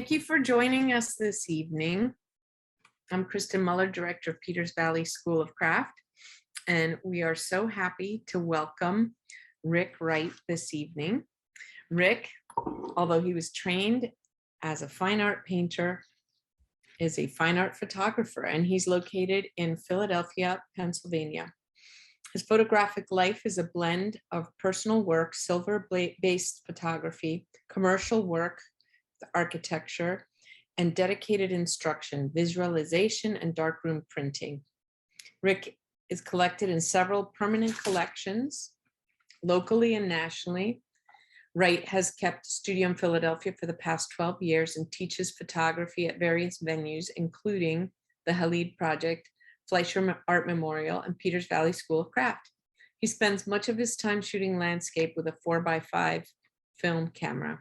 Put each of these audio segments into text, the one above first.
Thank you for joining us this evening. I'm Kristen Muller, Director of Peters Valley School of Craft, and we are so happy to welcome Rick Wright this evening. Rick, although he was trained as a fine art painter, is a fine art photographer, and he's located in Philadelphia, Pennsylvania. His photographic life is a blend of personal work, silver-based photography, commercial work, architecture, and dedicated instruction, visualization, and darkroom printing. Rick is collected in several permanent collections, locally and nationally. Wright has kept a studio in Philadelphia for the past 12 years and teaches photography at various venues, including the Halid Project, Fleischer Art Memorial, and Peters Valley School of Craft. He spends much of his time shooting landscape with a 4x5 film camera.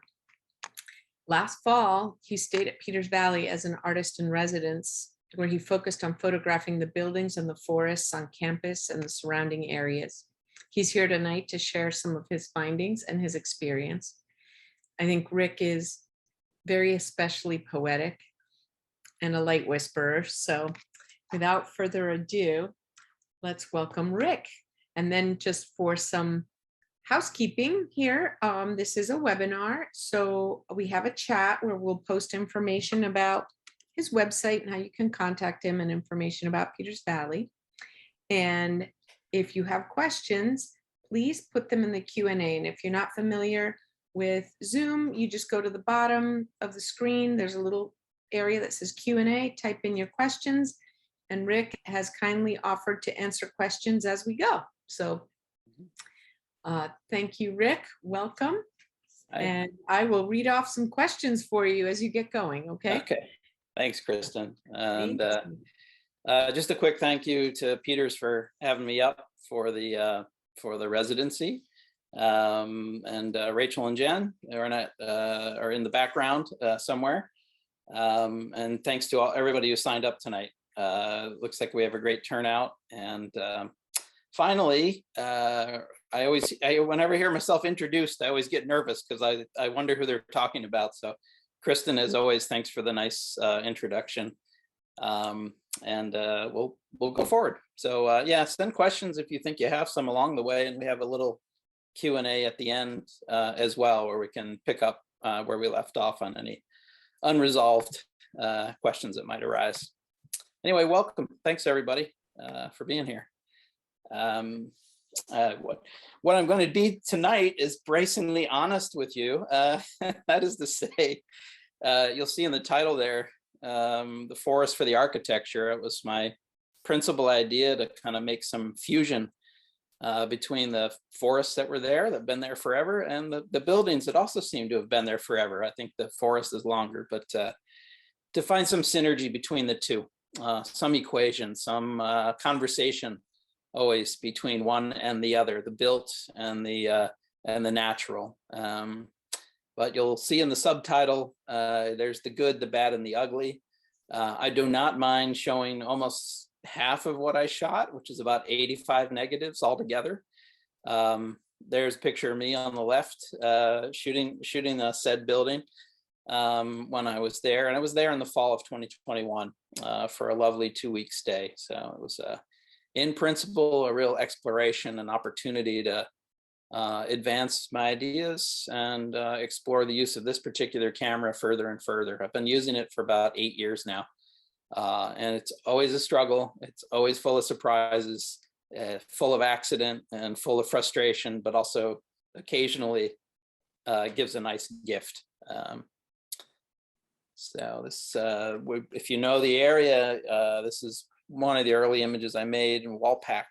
Last fall, he stayed at Peters Valley as an artist in residence, where he focused on photographing the buildings and the forests on campus and the surrounding areas. He's here tonight to share some of his findings and his experience. I think Rick is very especially poetic and a light whisperer. So without further ado, let's welcome Rick. And then just for some housekeeping here, this is a webinar, so we have a chat where we'll post information about his website and how you can contact him and information about Peters Valley. And if you have questions, please put them in the Q&A. And if you're not familiar with Zoom, you just go to the bottom of the screen. There's a little area that says Q&A, type in your questions, and Rick has kindly offered to answer questions as we go. So thank you, Rick. Welcome. Hi. And I will read off some questions for you as you get going, okay? Okay. Thanks, Kristen. And Thanks. just a quick thank you to Peters for having me up for the residency. And Rachel and Jen are in the background somewhere. And thanks to everybody who signed up tonight. Looks like we have a great turnout. And finally, whenever I hear myself introduced, I always get nervous because I wonder who they're talking about. So Kristen, as always, thanks for the nice introduction. And we'll go forward. So yeah, send questions if you think you have some along the way, and we have a little Q&A at the end as well, where we can pick up where we left off on any unresolved questions that might arise. Anyway, welcome. Thanks everybody for being here. What I'm going to be tonight is bracingly honest with you. That is to say, you'll see in the title there, the forest for the architecture. It was my principal idea to kind of make some fusion between the forests that were there, that have been there forever, and the buildings that also seem to have been there forever. I think the forest is longer, but to find some synergy between the two, some equation, some conversation always between one and the other, the built and the natural. But you'll see in the subtitle, there's the good, the bad, and the ugly. I do not mind showing almost half of what I shot, which is about 85 negatives altogether. There's a picture of me on the left, shooting the said building when I was there. And I was there in the fall of 2021 for a lovely 2-week stay. So it was in principle, a real exploration and opportunity to advance my ideas and explore the use of this particular camera further and further. I've been using it for about 8 years now. And it's always a struggle. It's always full of surprises, full of accident and full of frustration, but also occasionally gives a nice gift. So this, if you know the area, this is one of the early images I made in Walpack.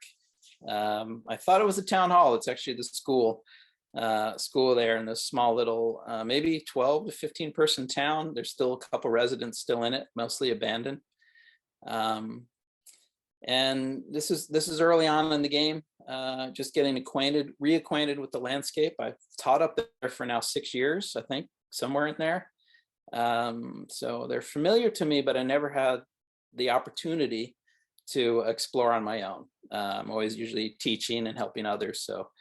I thought it was a town hall. It's actually the school there in this small little, maybe 12 to 15 person town. There's still a couple residents still in it, mostly abandoned. And this is early on in the game, just getting reacquainted with the landscape. I've taught up there for now 6 years, I think, somewhere in there. So they're familiar to me, but I never had the opportunity to explore on my own. I'm always usually teaching and helping others. So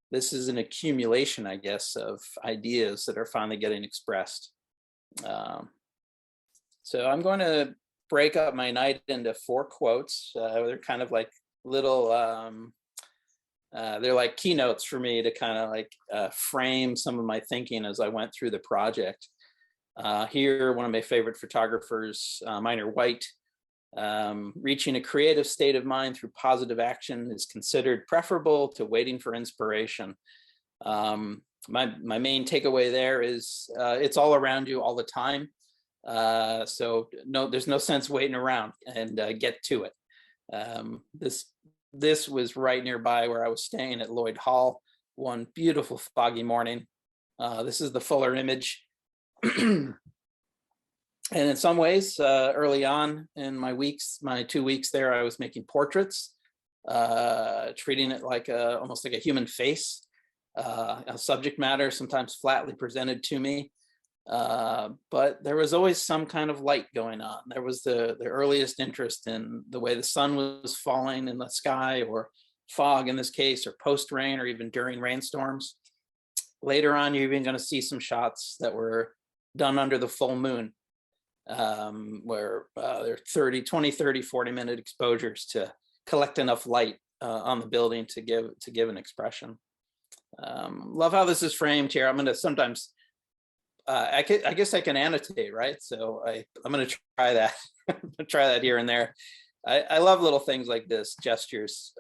this is an accumulation, I guess, of ideas that are finally getting expressed. So I'm going to break up my night into 4 quotes. They're kind of like little, they're like keynotes for me to kind of like frame some of my thinking as I went through the project. Here, one of my favorite photographers, Minor White, reaching a creative state of mind through positive action is considered preferable to waiting for inspiration. My main takeaway there is it's all around you all the time. So no, there's no sense waiting around, and get to it. This was right nearby where I was staying at Lloyd Hall one beautiful foggy morning. This is the fuller image. And in some ways, early on in my 2 weeks there, I was making portraits, treating it like almost like a human face, a subject matter sometimes flatly presented to me. But there was always some kind of light going on. There was the earliest interest in the way the sun was falling in the sky, or fog in this case, or post-rain, or even during rainstorms. Later on, you're even going to see some shots that were done under the full moon, where they're 20, 30, 40-minute exposures to collect enough light on the building to give an expression. Love how this is framed here. I'm going to sometimes, I guess I can annotate, right? So I'm going to try that. Try that here and there. I love little things like this, gestures.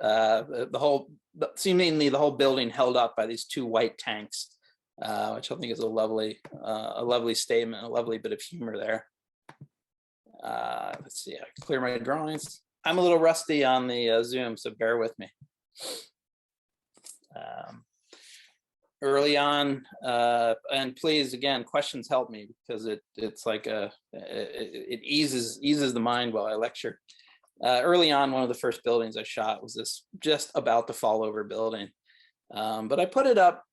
Seemingly the whole building held up by these 2 white tanks, which I think is a lovely statement, a lovely bit of humor there. Let's see, I can clear my drawings. I'm a little rusty on the Zoom, so bear with me. Early on, and please, again, questions help me, because it's like it eases the mind while I lecture. Early on, one of the first buildings I shot was this just about to fall over building, but I put it up.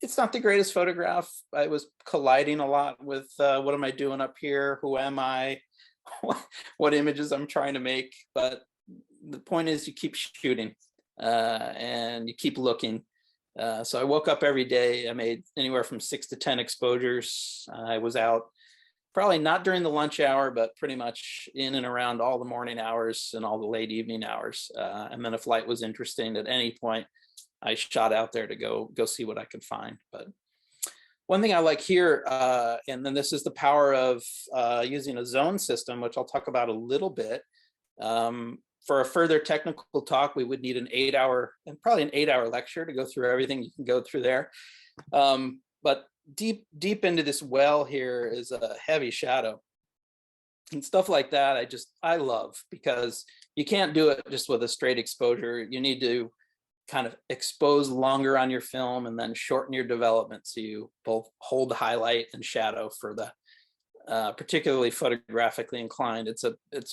It's not the greatest photograph. I was colliding a lot with what am I doing up here? Who am I? What images I'm trying to make. But the point is, you keep shooting and you keep looking. So I woke up every day. I made anywhere from 6 to 10 exposures. I was out probably not during the lunch hour, but pretty much in and around all the morning hours and all the late evening hours. And then if light was interesting at any point, I shot out there to go see what I could find. But one thing I like here, and then this is the power of using a zone system, which I'll talk about a little bit. For a further technical talk, we would need an 8-hour and probably an 8-hour lecture to go through everything you can go through there. But deep into this well here is a heavy shadow and stuff like that. I love, because you can't do it just with a straight exposure. You need to kind of expose longer on your film and then shorten your development, so you both hold highlight and shadow for the particularly photographically inclined. It's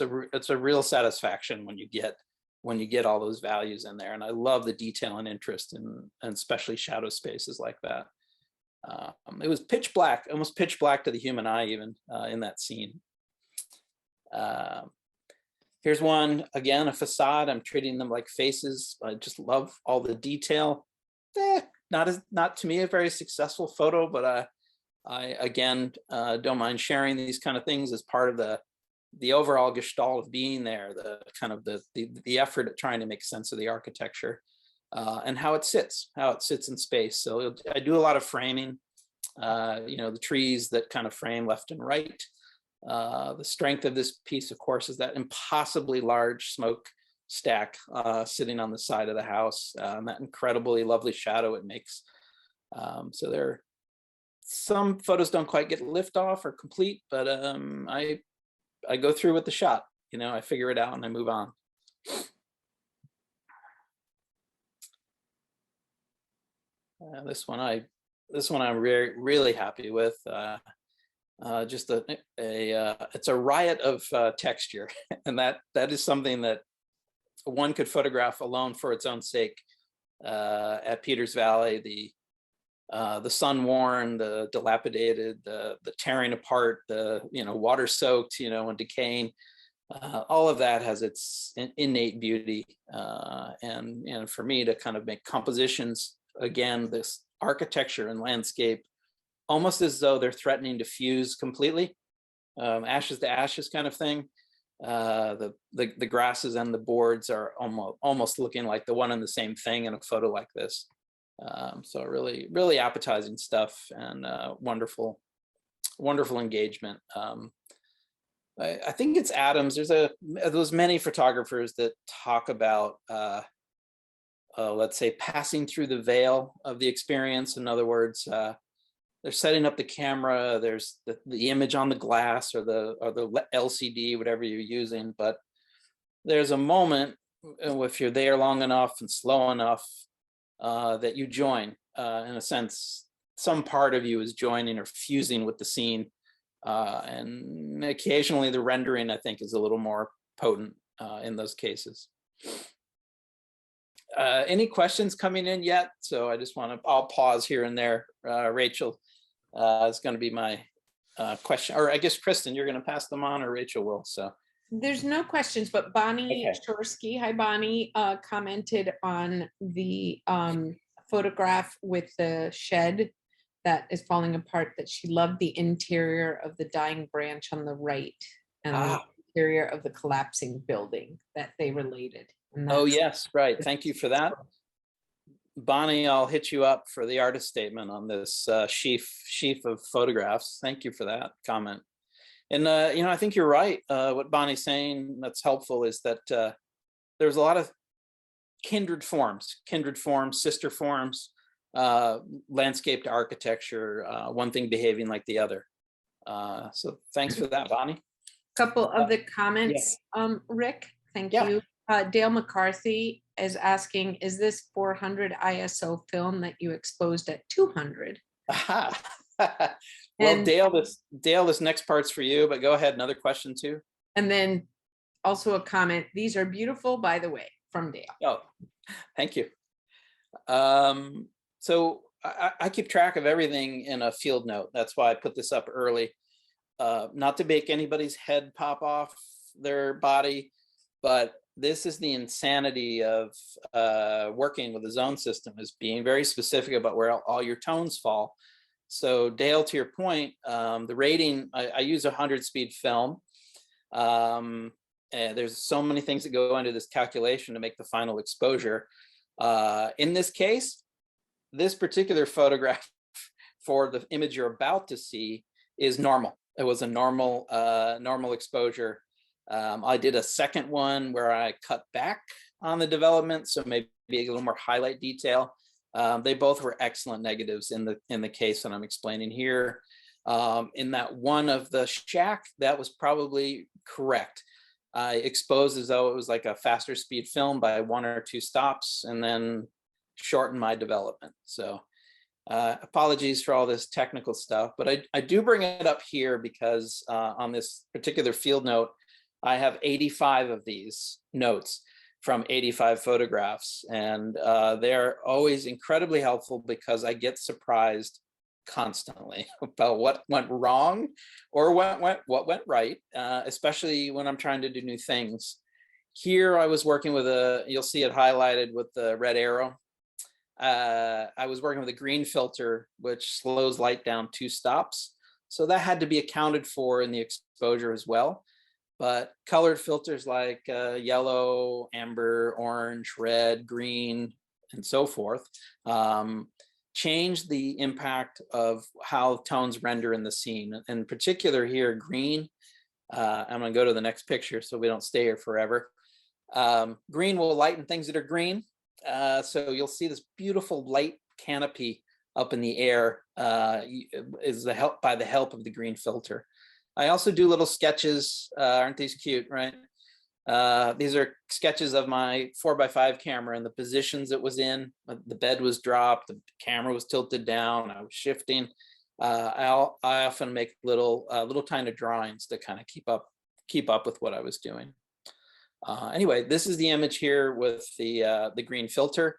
a real satisfaction when you get all those values in there. And I love the detail and interest in, and especially shadow spaces like that. It was pitch black, almost pitch black to the human eye, even in that scene. Here's one, again, a facade. I'm treating them like faces. I just love all the detail. Not to me a very successful photo, but I again don't mind sharing these kind of things as part of the overall gestalt of being there, the kind of the effort at trying to make sense of the architecture and how it sits in space. So I do a lot of framing, the trees that kind of frame left and right. The strength of this piece, of course, is that impossibly large smoke stack sitting on the side of the house, and that incredibly lovely shadow it makes. So some photos don't quite get liftoff or complete, but I go through with the shot. I figure it out and I move on. This one I'm really happy with. Just it's a riot of texture, and that is something that one could photograph alone for its own sake. At Peters Valley, the sun-worn, the dilapidated, the tearing apart, the water-soaked, and decaying. All of that has its innate beauty, and for me to kind of make compositions, again, this architecture and landscape, almost as though they're threatening to fuse completely. ashes to ashes kind of thing. The grasses and the boards are almost looking like the one and the same thing in a photo like this. So really appetizing stuff, and wonderful engagement. I think it's Adams. There's many photographers that talk about let's say passing through the veil of the experience. In other words, they're setting up the camera, there's the image on the glass or the LCD, whatever you're using, but there's a moment if you're there long enough and slow enough that you join. In a sense, some part of you is joining or fusing with the scene, and occasionally the rendering, I think, is a little more potent in those cases. Any questions coming in yet? So I'll pause here and there. Rachel is going to be my question, or I guess Kristen, you're going to pass them on, or Rachel will. So there's no questions, but Bonnie Okay. Shorsky, hi Bonnie, commented on the photograph with the shed that is falling apart, that she loved the interior of the dying branch on the right and the interior of the collapsing building, that they related. Oh yes, right. Thank you for that. Bonnie, I'll hit you up for the artist statement on this sheaf of photographs. Thank you for that comment. And I think you're right. What Bonnie's saying that's helpful is that there's a lot of kindred forms, sister forms, landscape to architecture, one thing behaving like the other. So thanks for that, Bonnie. Couple of the comments, Rick, thank you. Dale McCarthy is asking, is this 400 ISO film that you exposed at 200? Well, Dale, this next part's for you, but go ahead. Another question too. And then also a comment, these are beautiful, by the way, from Dale. Oh, thank you. So I keep track of everything in a field note. That's why I put this up early. Not to make anybody's head pop off their body, but this is the insanity of working with a zone system, is being very specific about where all your tones fall. So Dale, to your point, the rating, I use 100-speed film. And there's so many things that go into this calculation to make the final exposure. In this case, this particular photograph for the image you're about to see is normal. It was a normal exposure. I did a second one where I cut back on the development, so maybe a little more highlight detail. They both were excellent negatives in the case that I'm explaining here. In that one of the shack, that was probably correct. I exposed as though it was like a faster speed film by 1 or 2 stops, and then shortened my development. So apologies for all this technical stuff, but I do bring it up here because on this particular field note, I have 85 of these notes from 85 photographs, and they're always incredibly helpful because I get surprised constantly about what went wrong or what went right, especially when I'm trying to do new things. Here I was working with you'll see it highlighted with the red arrow. I was working with a green filter, which slows light down 2 stops. So that had to be accounted for in the exposure as well. But colored filters like yellow, amber, orange, red, green, and so forth change the impact of how tones render in the scene. In particular here, green, I'm gonna go to the next picture so we don't stay here forever. Green will lighten things that are green. So you'll see this beautiful light canopy up in the air is by the help of the green filter. I also do little sketches. Aren't these cute, right? These are sketches of my 4x5 camera and the positions it was in. The bed was dropped, the camera was tilted down, I was shifting. I often make little tiny drawings to kind of keep up with what I was doing. Anyway, this is the image here with the green filter,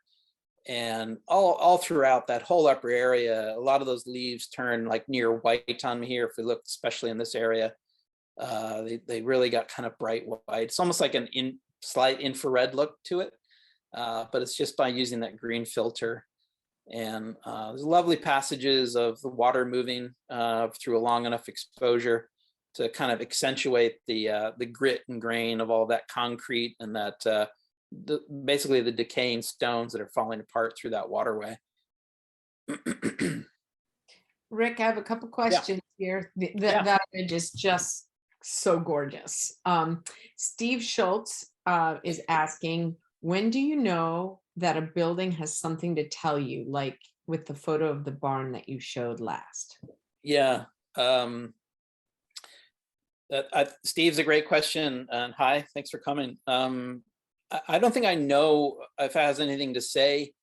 and all throughout that whole upper area, a lot of those leaves turn like near white on me here. If we look, especially in this area, they really got kind of bright white. It's almost like an slight infrared look to it, but it's just by using that green filter. And there's lovely passages of the water moving through a long enough exposure. to kind of accentuate the grit and grain of all that concrete and that basically the decaying stones that are falling apart through that waterway. Rick, I have a couple questions here. Yeah. That image is just so gorgeous. Steve Schultz is asking, when do you know that a building has something to tell you, like with the photo of the barn that you showed last? Yeah. Steve's a great question. And hi, thanks for coming. I don't think I know if it has anything to say.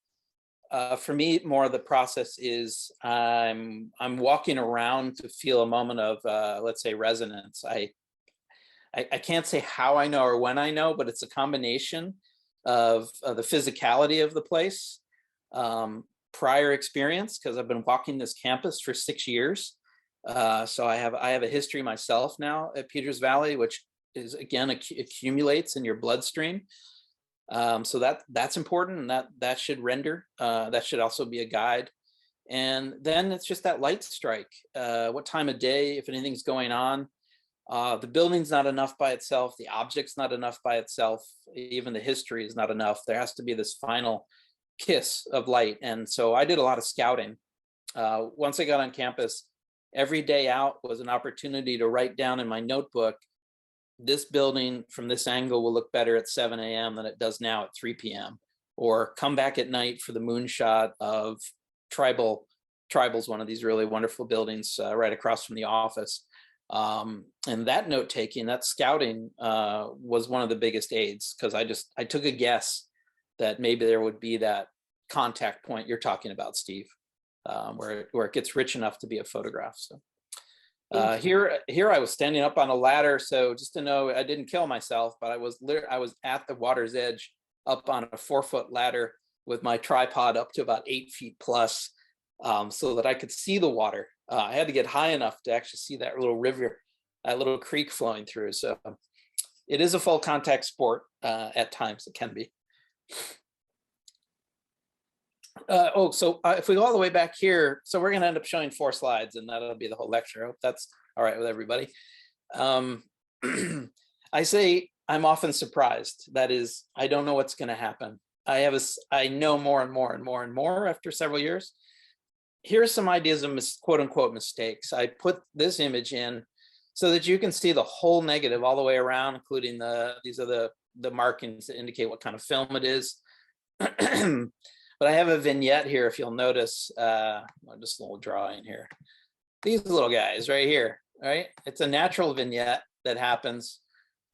For me, more of the process is I'm walking around to feel a moment of, let's say, resonance. I can't say how I know or when I know, but it's a combination of the physicality of the place, prior experience, because I've been walking this campus for 6 years. So I have a history myself now at Peters Valley, which is again accumulates in your bloodstream. So that's important, and that should render. That should also be a guide. And then it's just that light strike. What time of day, if anything's going on. The building's not enough by itself. The object's not enough by itself. Even the history is not enough. There has to be this final kiss of light. And so I did a lot of scouting. Once I got on campus, every day out was an opportunity to write down in my notebook, this building from this angle will look better at 7 a.m. than it does now at 3 p.m. Or come back at night for the moonshot of Tribal's one of these really wonderful buildings right across from the office. And that note taking, that scouting was one of the biggest aids, because I took a guess that maybe there would be that contact point you're talking about, Steve, where it gets rich enough to be a photograph. So here I was standing up on a ladder. So just to know, I didn't kill myself, but I was at the water's edge up on a 4-foot ladder with my tripod up to about 8 feet plus, so that I could see the water. I had to get high enough to actually see that little river, that little creek flowing through. So it is a full contact sport. At times it can be. If we go all the way back here, so we're going to end up showing 4 slides, and that'll be the whole lecture. I hope that's all right with everybody. I say I'm often surprised. That is, I don't know what's going to happen. I know more and more and more and more after several years. Here's some ideas of quote unquote mistakes. I put this image in so that you can see the whole negative all the way around, including these are the markings that indicate what kind of film it is. But I have a vignette here, if you'll notice, just a little drawing here. These little guys right here, right? It's a natural vignette that happens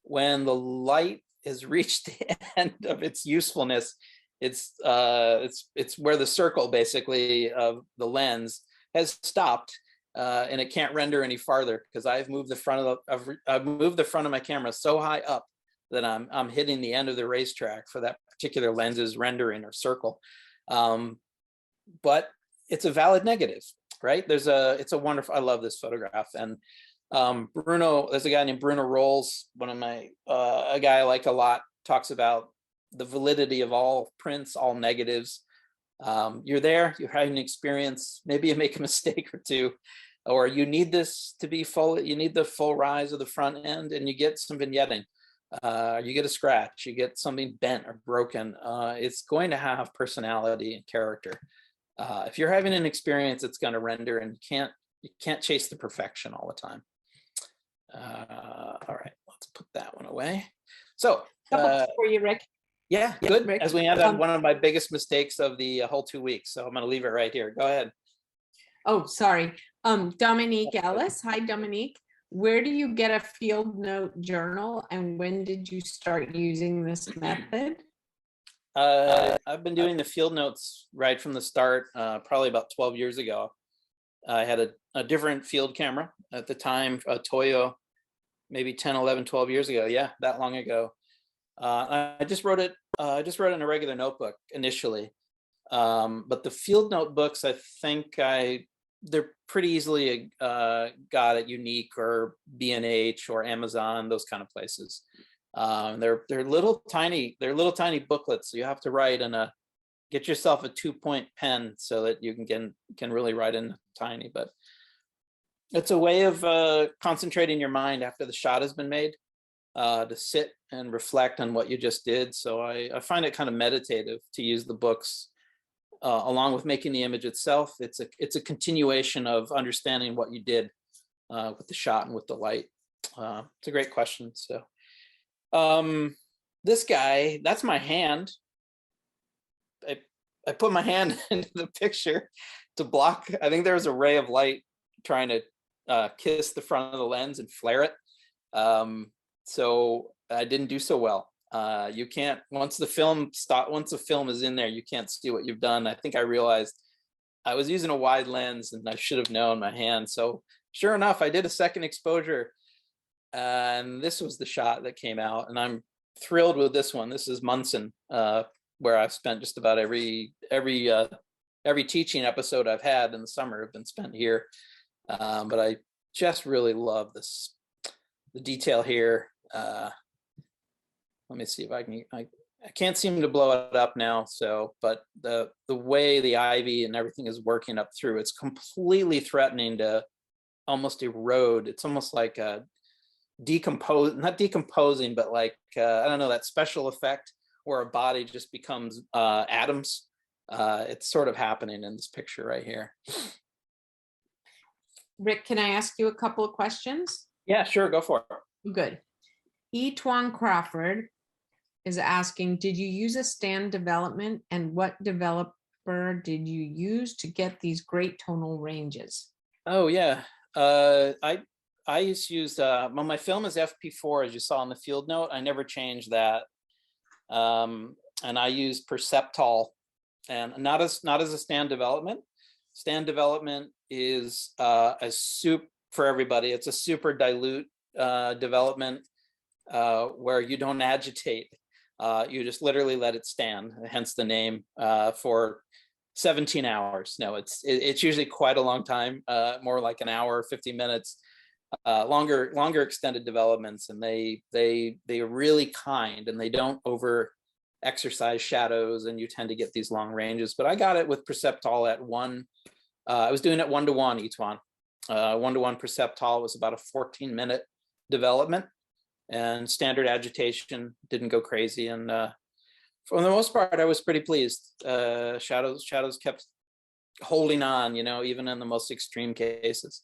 when the light has reached the end of its usefulness. It's where the circle basically of the lens has stopped, and it can't render any farther because I've moved the front of my camera so high up that I'm hitting the end of the racetrack for that particular lens's rendering or circle. But it's a valid negative, right? It's a wonderful, I love this photograph. And there's a guy named Bruno Rolls, a guy I like a lot, talks about the validity of all prints, all negatives. You're there, you're having an experience, maybe you make a mistake or two, or you need this to be full, you need the full rise of the front end, and you get some vignetting. You get a scratch, you get something bent or broken. It's going to have personality and character. If you're having an experience, it's going to render, and you can't chase the perfection all the time. All right, let's put that one away. So for you, Rick. Yeah, good. Rick, as we end on one of my biggest mistakes of the whole 2 weeks. So I'm going to leave it right here. Go ahead. Oh, sorry. Dominique Ellis. Hi, Dominique. Where do you get a field note journal, and when did you start using this method? I've been doing the field notes right from the start, probably about 12 years ago. I had a different field camera at the time, a Toyo, maybe 10, 11, 12 years ago. Yeah, that long ago. I just wrote it in a regular notebook initially. But the field notebooks, I think they're pretty easily got at Unique or B&H or Amazon, those kind of places. They're little tiny booklets. So you have to write get yourself a 2-point pen so that you can really write in tiny. But It's a way of concentrating your mind after the shot has been made, to sit and reflect on what you just did. So I find it kind of meditative to use the books along with making the image itself. It's a continuation of understanding what you did with the shot and with the light. It's a great question. So this guy, that's my hand. I put my hand into the picture to block. I think there was a ray of light trying to kiss the front of the lens and flare it. So I didn't do so well. You can't, once the film is in there, you can't see what you've done. I think I realized I was using a wide lens and I should have known my hand. So sure enough, I did a second exposure and this was the shot that came out, and I'm thrilled with this one. This is Munson, where I've spent just about every teaching episode I've had in the summer have been spent here. But I just really love the detail here. Let me see if I can, I can't seem to blow it up now. So, but the way the ivy and everything is working up through, it's completely threatening to almost erode. It's almost like a not decomposing, but like, I don't know, that special effect where a body just becomes atoms. It's sort of happening in this picture right here. Rick, can I ask you a couple of questions? Yeah, sure, go for it. Good. E. Twan Crawford is asking, did you use a stand development, and what developer did you use to get these great tonal ranges? Oh yeah, I used to use, well, my film is FP4, as you saw in the field note. I never changed that. And I use Perceptol, and not as a stand development. Stand development is a soup for everybody. It's a super dilute development where you don't agitate. You just literally let it stand, hence the name, for 17 hours. No, it's usually quite a long time, more like an hour, 50 minutes. Longer extended developments, and they're really kind, and they don't over exercise shadows, and you tend to get these long ranges. But I got it with Perceptol at 1. I was doing it 1-to-1 each one. 1-to-1 Perceptol was about a 14-minute development, and standard agitation didn't go crazy. And for the most part, I was pretty pleased. Shadows kept holding on, you know, even in the most extreme cases.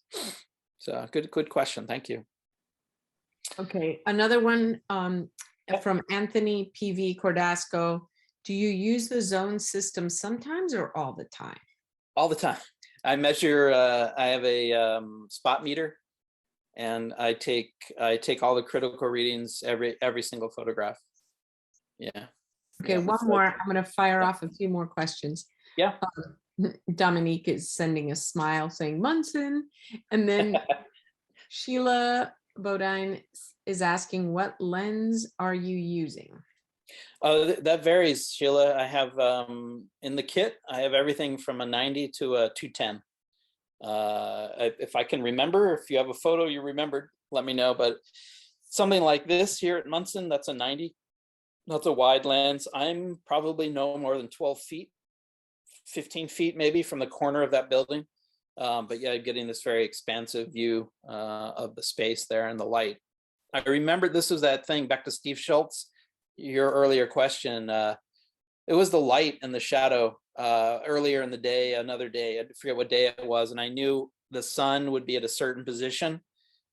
So good question. Thank you. Okay, another one from Anthony PV Cordasco. Do you use the zone system sometimes or all the time? All the time. I measure, I have a spot meter, and I take all the critical readings every single photograph. Yeah. Okay, yeah, one more. I'm going to fire off a few more questions. Yeah. Dominique is sending a smile saying Munson. And then Sheila Bodine is asking, what lens are you using? That varies, Sheila. I have in the kit, I have everything from a 90 to a 210. If I can remember, if you have a photo you remembered, let me know. But something like this here at Munson, that's a 90. That's a wide lens. I'm probably no more than 12 feet, 15 feet maybe from the corner of that building. But yeah, getting this very expansive view of the space there and the light. I remember this was that thing, back to Steve Schultz, your earlier question. It was the light and the shadow earlier in the day, another day, I forget what day it was. And I knew the sun would be at a certain position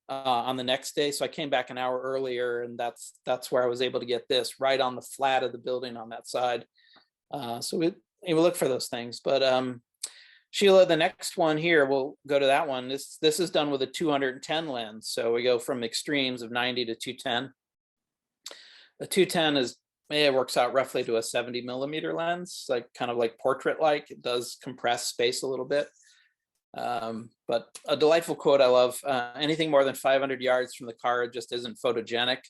on the next day. So I came back an hour earlier, and that's where I was able to get this right on the flat of the building on that side. So we look for those things. But Sheila, the next one here, we'll go to that one. This is done with a 210 lens. So we go from extremes of 90 to 210. The 210 it works out roughly to a 70 millimeter lens, like kind of like portrait-like. It does compress space a little bit. But a delightful quote I love, anything more than 500 yards from the card just isn't photogenic.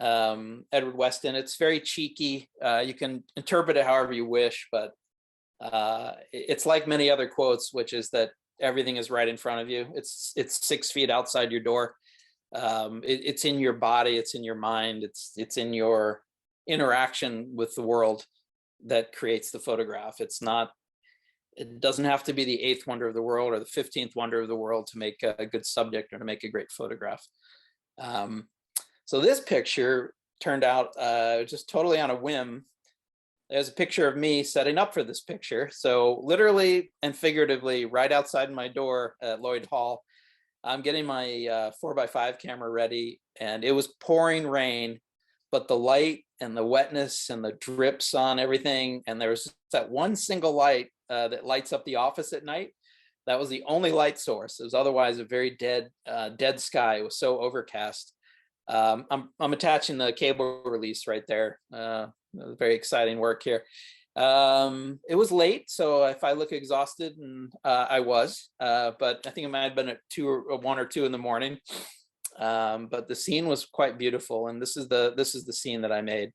Edward Weston, it's very cheeky. You can interpret it however you wish, but it's like many other quotes, which is that everything is right in front of you. It's 6 feet outside your door. It's in your body, it's in your mind, it's in your interaction with the world that creates the photograph. It's not it doesn't have to be the 8th wonder of the world or the 15th wonder of the world to make a good subject or to make a great photograph. So this picture turned out just totally on a whim. There's a picture of me setting up for this picture. So literally and figuratively, right outside my door at Lloyd Hall, I'm getting my 4x5 camera ready, and it was pouring rain, but the light and the wetness and the drips on everything, and there was that one single light that lights up the office at night. That was the only light source. It was otherwise a very dead sky. It was so overcast. I'm attaching the cable release right there. Very exciting work here. It was late, so if I look exhausted, and I was, but I think it might have been at 1 or 2 in the morning. But the scene was quite beautiful, and this is the scene that I made.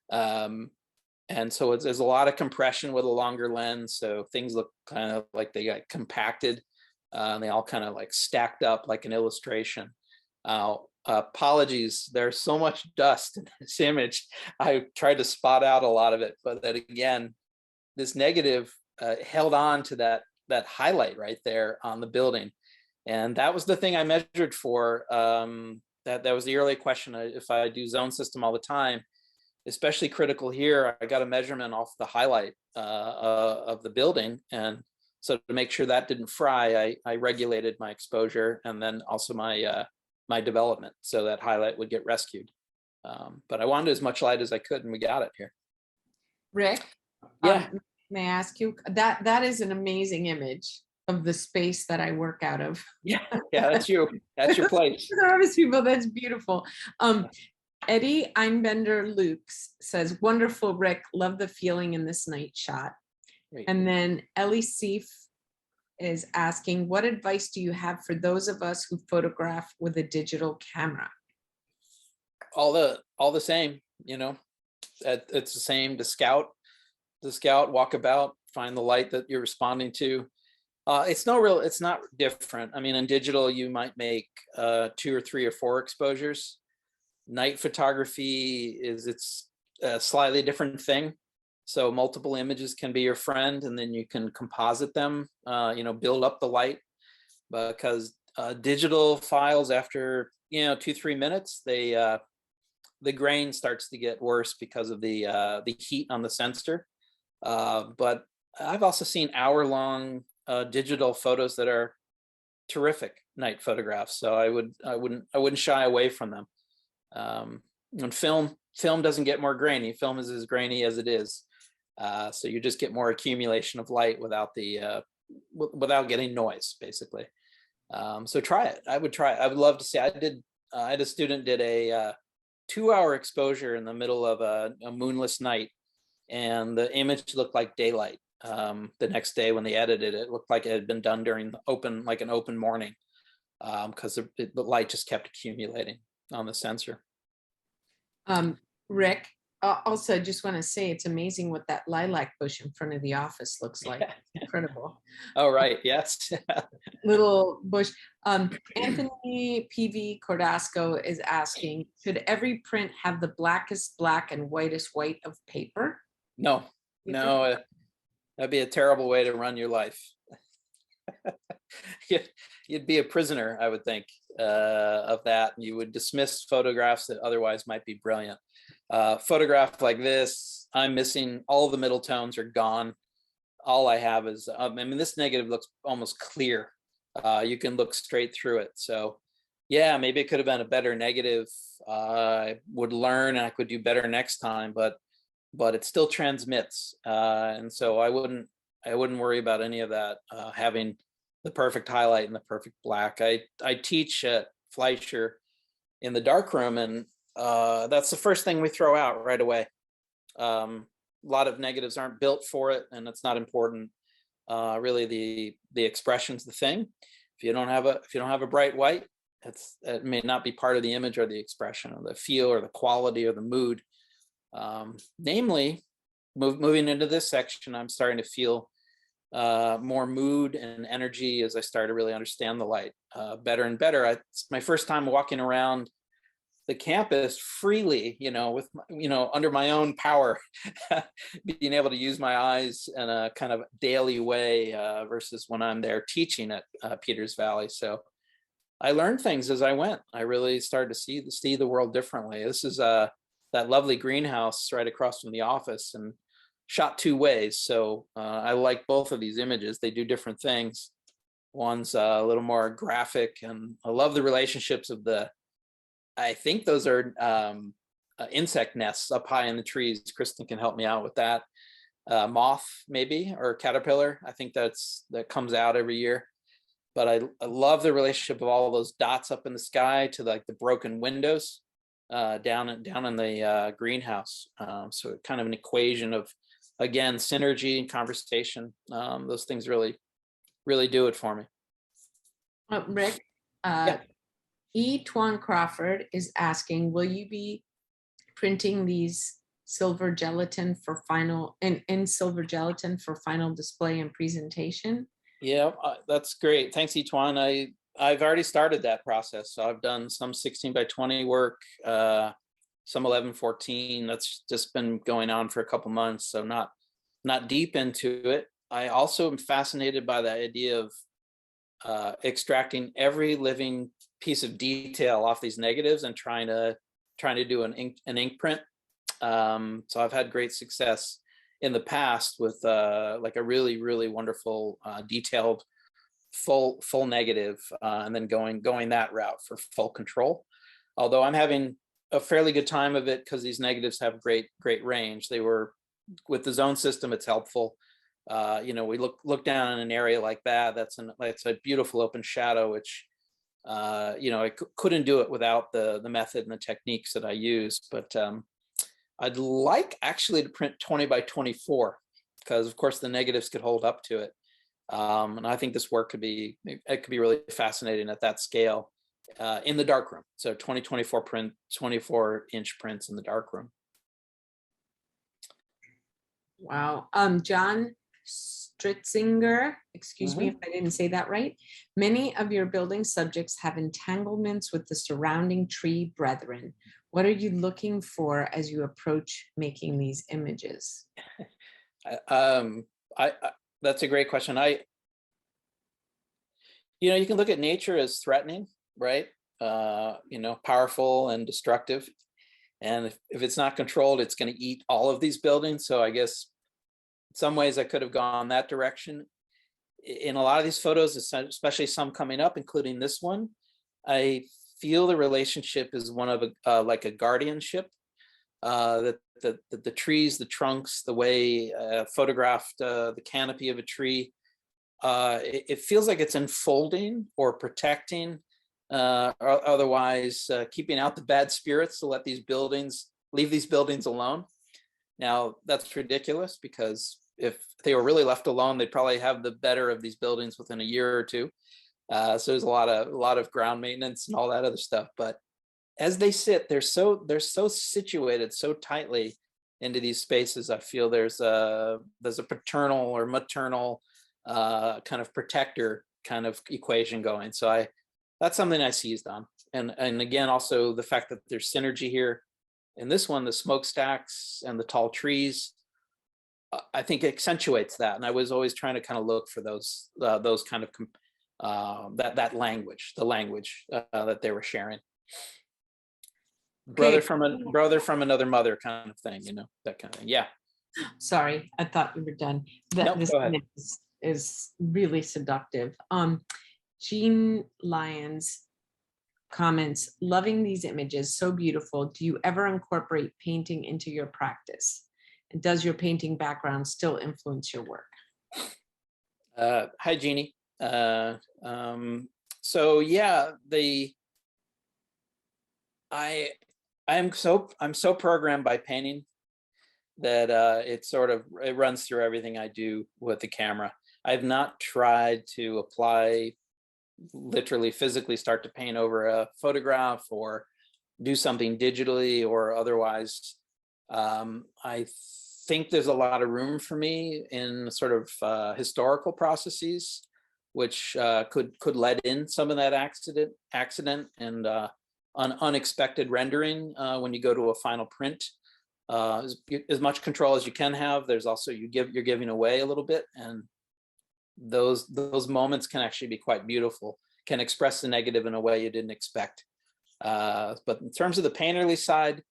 And so there's a lot of compression with a longer lens, so things look kind of like they got compacted. They all kind of like stacked up like an illustration. Apologies, there's so much dust in this image. I tried to spot out a lot of it, but that again, this negative held on to that highlight right there on the building. And that was the thing I measured for. That was the early question. If I do zone system all the time, especially critical here, I got a measurement off the highlight of the building. And so to make sure that didn't fry, I regulated my exposure and then also my development so that highlight would get rescued. But I wanted as much light as I could, and we got it here. Rick, yeah. May I ask you, that is an amazing image of the space that I work out of. Yeah, that's you. That's your place. Service people, that's beautiful. Eddie Einbender Lukes says, wonderful, Rick. Love the feeling in this night shot. Great. And then Ellie Seif is asking, what advice do you have for those of us who photograph with a digital camera? All the same, you know, it's the same to scout, walk about, find the light that you're responding to. It's not different. I mean, in digital, you might make 2 or 3 or 4 exposures. Night photography it's a slightly different thing. So multiple images can be your friend, and then you can composite them, build up the light, because digital files after, 2-3 minutes, the grain starts to get worse because of the heat on the sensor. But I've also seen hour-long digital photos that are terrific night photographs. So I wouldn't shy away from them. And film doesn't get more grainy. Film is as grainy as it is. So you just get more accumulation of light without getting noise, basically. So try it. I would try it. I would love to see. I had a student did a 2-hour exposure in the middle of a moonless night, and the image looked like daylight. The next day when they edited it, looked like it had been done during an open morning, because the light just kept accumulating on the sensor. Rick, also just want to say it's amazing what that lilac bush in front of the office looks like. Yeah. Incredible. Oh, right. Yes. Little bush. Anthony PV Cordasco is asking, should every print have the blackest black and whitest white of paper? No, that'd be a terrible way to run your life. You'd be a prisoner, I would think, of that. You would dismiss photographs that otherwise might be brilliant. Photograph like this, I'm missing all the middle tones are gone. All I have is, this negative looks almost clear. You can look straight through it. So yeah, maybe it could have been a better negative. I would learn and I could do better next time, but it still transmits. And so I wouldn't worry about any of that, having the perfect highlight and the perfect black. I teach at Fleischer in the darkroom, and that's the first thing we throw out right away. A lot of negatives aren't built for it, and it's not important. Really, the expression's the thing. If you don't have a bright white, it may not be part of the image or the expression or the feel or the quality or the mood. Namely, moving into this section, I'm starting to feel more mood and energy as I start to really understand the light better and better. It's my first time walking around the campus freely, with, under my own power, being able to use my eyes in a kind of daily way versus when I'm there teaching at Peters Valley. So I learned things as I went. I really started to see the world differently. This is that lovely greenhouse right across from the office, and shot two ways. So I like both of these images. They do different things. One's a little more graphic, and I love the relationships of I think those are insect nests up high in the trees. Kristen can help me out with that. Moth maybe, or caterpillar. I think that comes out every year. But I love the relationship of all of those dots up in the sky to like the broken windows down in the greenhouse. So kind of an equation of, again, synergy and conversation. Those things really do it for me. Rick, Yeah. E. Twan Crawford is asking, will you be printing these silver gelatin for final in silver gelatin for final display and presentation? Yeah, that's great. Thanks, Etwan. I've already started that process. So I've done some 16 by 20 work, some 11-14. That's just been going on for a couple months, so not deep into it. I also am fascinated by the idea of extracting every living piece of detail off these negatives and trying to do an ink print. So I've had great success in the past with like a really wonderful detailed full negative, and then going that route for full control. Although I'm having a fairly good time of it because these negatives have great range. They were with the zone system, it's helpful. We look down in an area like that. That's a beautiful open shadow, which I couldn't do it without the method and the techniques that I use. But I'd like actually to print 20 by 24 because, of course, the negatives could hold up to it. And I think this work could be really fascinating at that scale in the darkroom. So 2024 print, 24-inch prints in the darkroom. Wow. John Stritzinger, excuse me if I didn't say that right. Many of your building subjects have entanglements with the surrounding tree brethren. What are you looking for as you approach making these images? That's a great question. You can look at nature as threatening, right? Powerful and destructive. And if it's not controlled, it's going to eat all of these buildings. So I guess in some ways I could have gone that direction. In a lot of these photos, especially some coming up, including this one, I feel the relationship is one of like a guardianship. That the trees, the trunks, the way photographed the canopy of a tree, it feels like it's enfolding or protecting, or otherwise keeping out the bad spirits to leave these buildings alone. Now that's ridiculous because if they were really left alone, they'd probably have the better of these buildings within a year or two. So there's a lot of ground maintenance and all that other stuff. But as they sit, they're so situated so tightly into these spaces. I feel there's a paternal or maternal kind of protector kind of equation going. So that's something I seized on. And again, also the fact that there's synergy here. In this one, the smokestacks and the tall trees, I think accentuates that. And I was always trying to kind of look for those kind of that language, the language that they were sharing. Brother from another mother kind of thing, that kind of thing. Yeah. Sorry, I thought you were done. Nope, This go ahead. is really seductive. Jean Lyons comments, loving these images, so beautiful. Do you ever incorporate painting into your practice? And does your painting background still influence your work? Hi, Jeannie. So yeah, I'm so programmed by painting that it runs through everything I do with the camera. I've not tried to apply, literally physically start to paint over a photograph or do something digitally or otherwise. I think there's a lot of room for me in sort of historical processes, which could let in some of that accident and unexpected rendering when you go to a final print. As much control as you can have. There's also you're giving away a little bit, and those moments can actually be quite beautiful, can express the negative in a way you didn't expect. But in terms of the painterly side,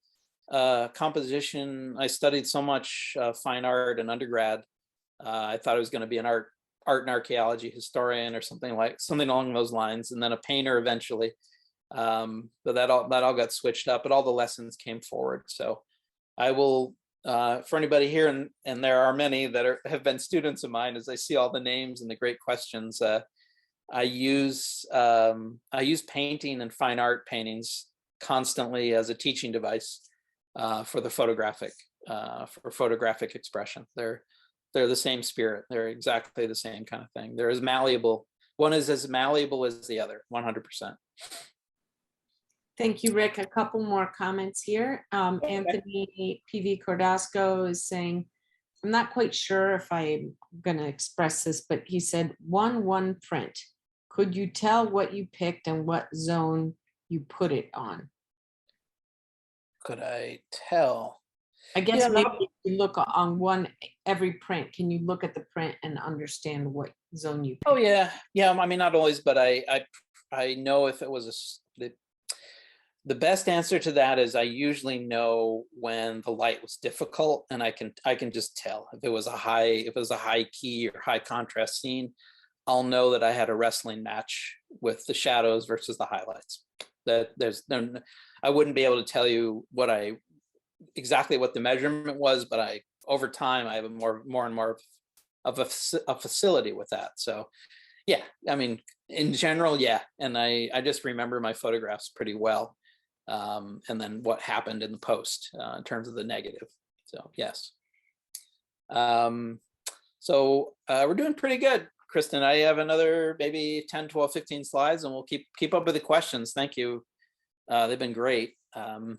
composition, I studied so much fine art in undergrad. I thought I was going to be an art and archaeology historian or something along those lines, and then a painter eventually. But that all got switched up, but all the lessons came forward. So I will, for anybody here, and there are many that have been students of mine, as I see all the names and the great questions, I use painting and fine art paintings constantly as a teaching device for the photographic expression. They're the same spirit. They're exactly the same kind of thing. They're as malleable. One is as malleable as the other, 100%. Thank you, Rick. A couple more comments here. Anthony PV Cordasco is saying, I'm not quite sure if I'm going to express this, but he said 1-1 print. Could you tell what you picked and what zone you put it on? Could I tell? I guess maybe if you look on every print, can you look at the print and understand what zone you picked? Oh yeah. I mean, not always, but I know if it was the best answer to that is I usually know when the light was difficult, and I can just tell if it was a high key or high contrast scene. I'll know that I had a wrestling match with the shadows versus the highlights. I wouldn't be able to tell you exactly what the measurement was, but over time I have more and more of a facility with that. So yeah, I mean, in general, yeah. And I just remember my photographs pretty well. And then what happened in the post in terms of the negative. So yes. So we're doing pretty good, Kristen. I have another maybe 10, 12, 15 slides, and we'll keep up with the questions. Thank you. They've been great. So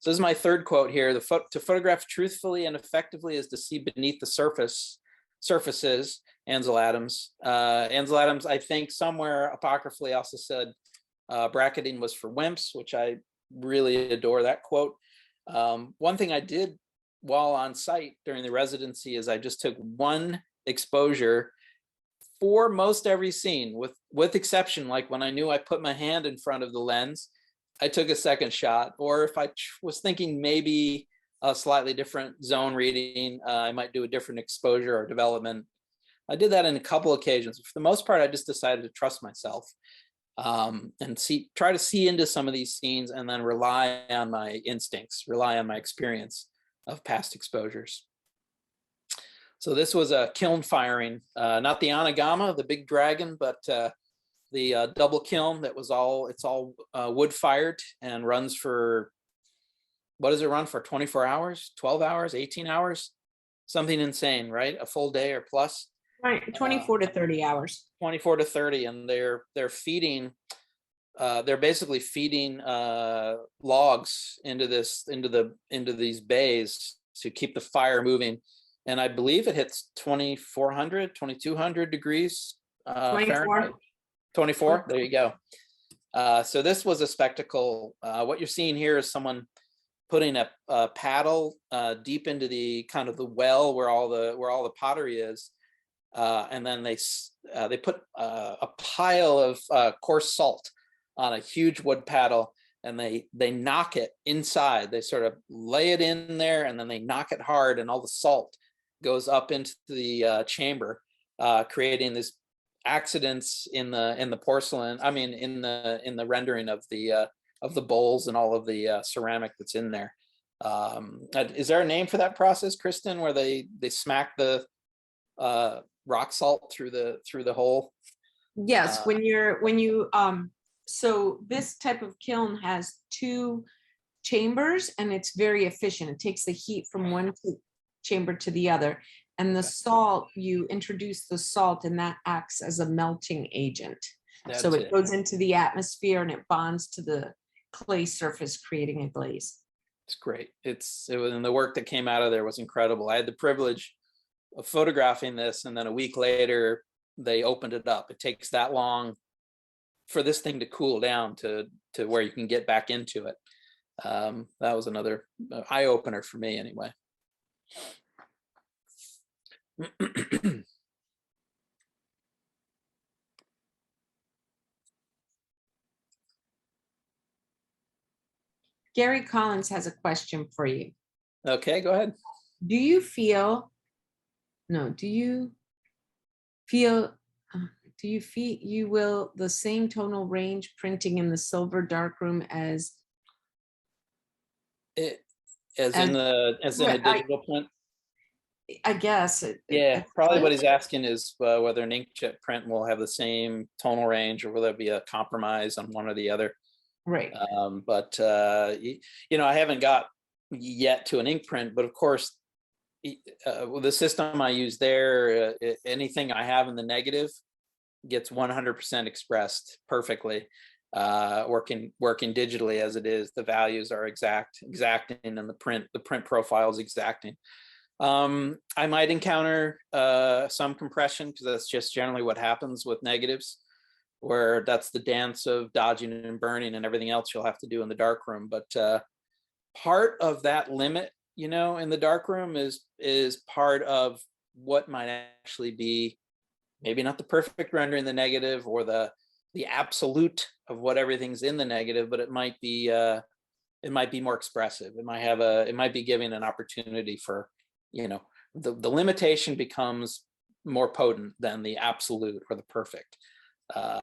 this is my third quote here. To photograph truthfully and effectively is to see beneath the surfaces, Ansel Adams. Ansel Adams, I think somewhere apocryphally also said bracketing was for wimps, which I really adore that quote. One thing I did while on site during the residency is I just took one exposure for most every scene, with exception, like when I knew I put my hand in front of the lens, I took a second shot. Or if I was thinking maybe a slightly different zone reading, I might do a different exposure or development. I did that in a couple occasions. For the most part, I just decided to trust myself and try to see into some of these scenes, and then rely on my instincts, rely on my experience of past exposures. So this was a kiln firing, not the Anagama, the big dragon, but the double kiln that was all wood fired and runs for, what does it run for? 24 hours, 12 hours, 18 hours, something insane, right? A full day or plus. Right, 24 to 30 hours. 24 to 30, and they're feeding. They're basically feeding logs into these bays to keep the fire moving. And I believe it hits 2,400, 2,200 degrees Fahrenheit. 24. There you go. So this was a spectacle. What you're seeing here is someone putting a paddle deep into the kind of the well where all the pottery is, and then they put a pile of coarse salt on a huge wood paddle, and they knock it inside. They sort of lay it in there, and then they knock it hard, and all the salt goes up into the chamber, creating this accidents in the porcelain. I mean, in the rendering of the bowls and all of the ceramic that's in there. Is there a name for that process, Kristen, where they smack the rock salt through the hole? Yes, so this type of kiln has two chambers, and it's very efficient. It takes the heat from one chamber to the other, and the salt, you introduce the salt, and that acts as a melting agent. So it goes into the atmosphere and it bonds to the clay surface, creating a glaze. It's great. And the work that came out of there was incredible. I had the privilege of photographing this, and then a week later they opened it up. It takes that long for this thing to cool down to where you can get back into it. That was another eye opener for me anyway. Gary Collins has a question for you. Okay, go ahead. Do you feel you will the same tonal range printing in the silver darkroom as In a digital print? I guess. Yeah, probably what he's asking is whether an inkjet print will have the same tonal range, or will there be a compromise on one or the other. Right. But I haven't got yet to an ink print, but of course, with the system I use there, anything I have in the negative gets 100% expressed perfectly. Working digitally as it is, the values are exacting, and the print profile is exacting. I might encounter some compression, because that's just generally what happens with negatives, where that's the dance of dodging and burning, and everything else you'll have to do in the darkroom. But part of that limit, in the darkroom is part of what might actually be maybe not the perfect render in the negative, or the absolute of what everything's in the negative, but it might be more expressive. It might be giving an opportunity for, the limitation becomes more potent than the absolute or the perfect. But